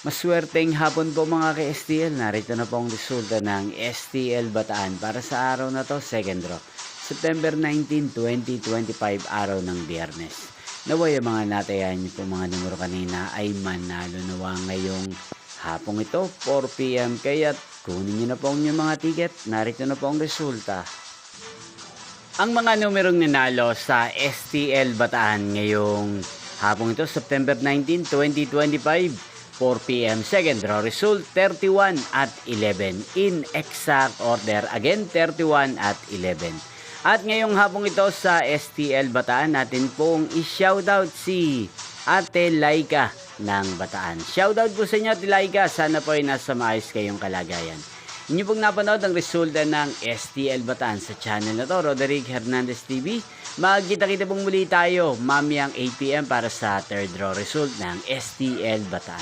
Maswerteng hapon po mga ka-STL. Narito na po ang resulta ng STL Bataan para sa araw na to, second draw. September 19, 2025, araw ng Biyernes. Naway ang mga natayan niyo po mga numero kanina ay manalo nawa ngayong hapong ito, 4 p.m. Kaya't kunin niyo na po ang inyong mga ticket. Narito na po ang resulta. Ang mga numerong nanalo sa STL Bataan ngayong hapong ito, September 19, 2025, 4 p.m. Second draw result 31 at 11 in exact order. Again 31 at 11. At ngayong hapong ito sa STL Bataan natin pong i-shoutout si Ate Laika ng Bataan. Shoutout po sa inyo Ate Laika. Sana po ay nasa maayos kayong kalagayan. Inyo pong napanood ang resulta ng STL Bataan sa channel na to, Roderick Hernandez TV. Magkita-kita pong muli tayo mamayang 8 p.m. para sa third draw result ng STL Bataan.